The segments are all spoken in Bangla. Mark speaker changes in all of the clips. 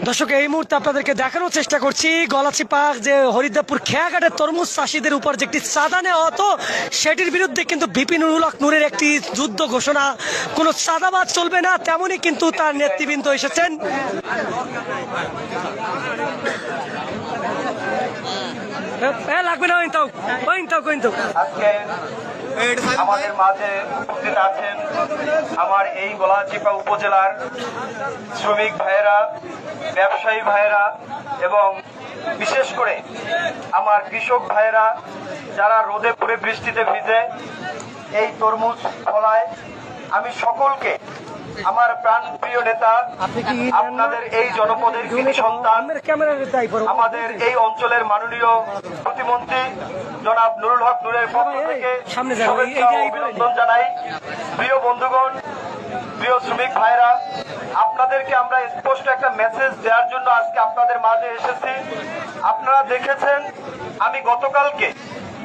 Speaker 1: দর্শক এই মুহূর্তে আপনাদেরকে দেখানোর চেষ্টা করছি গলাচিপা যে হরিদেবপুর খেয়াঘাটের তরমুজ চাষীদের উপর যে একটি চাঁদা নেওয়া হতো সেটির বিরুদ্ধে কিন্তু ভিপি নুরুল হক নূরের একটি যুদ্ধ ঘোষণা। কোনো চাঁদাবাজ চলবে না, তেমনই কিন্তু তার নেতৃবৃন্দ এসেছেন। লাগবে না কিন্তু
Speaker 2: আজকে আমাদের মাঝে উপস্থিত আছেন আমার এই গলাচিপা উপজেলার শ্রমিক ভাইয়েরা, ব্যবসায়ী ভাইয়েরা এবং বিশেষ করে আমার কৃষক ভাইয়েরা যারা রোদে পুড়ে বৃষ্টিতে ভিজে এই তরমুজ ফলায়। আমি সকলকে আমার প্রাণপ্রিয় নেতা, আপনাদের এই জনপদের কৃতি সন্তান, আমাদের এই অঞ্চলের মাননীয় প্রতিমন্ত্রী জনাব নুরুল হক নূরের পক্ষ থেকে শুভেচ্ছা ও অভিনন্দন জানাই। প্রিয় বন্ধুগণ, প্রিয় শ্রমিক ভাইরা, আপনাদেরকে আমরা স্পষ্ট একটা মেসেজ দেওয়ার জন্য আজকে আপনাদের মাঝে এসেছি। আপনারা দেখেছেন আমি গতকালকে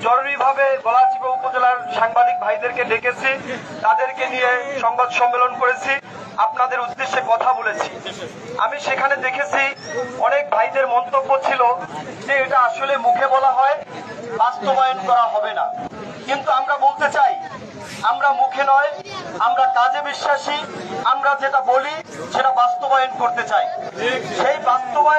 Speaker 2: জরুরিভাবে গলাচিপা উপজেলার সাংবাদিক ভাইদেরকে ডেকেছি, তাদেরকে নিয়ে সংবাদ সম্মেলন করেছি, আপনাদের উদ্দেশ্যে কথা বলেছি। আমি সেখানে দেখেছি অনেক ভাইদের মন্তব্য ছিল যে এটা আসলে মুখে বলা হয়, বাস্তবায়ন করা হবে না। কিন্তু আমরা বলতে চাই, আমরা মুখে নয়, আমরা কাজে বিশ্বাসী। আমরা যেটা বলি সেটা বাস্তবায়ন করতে চাই। সেই বাস্তবায়ন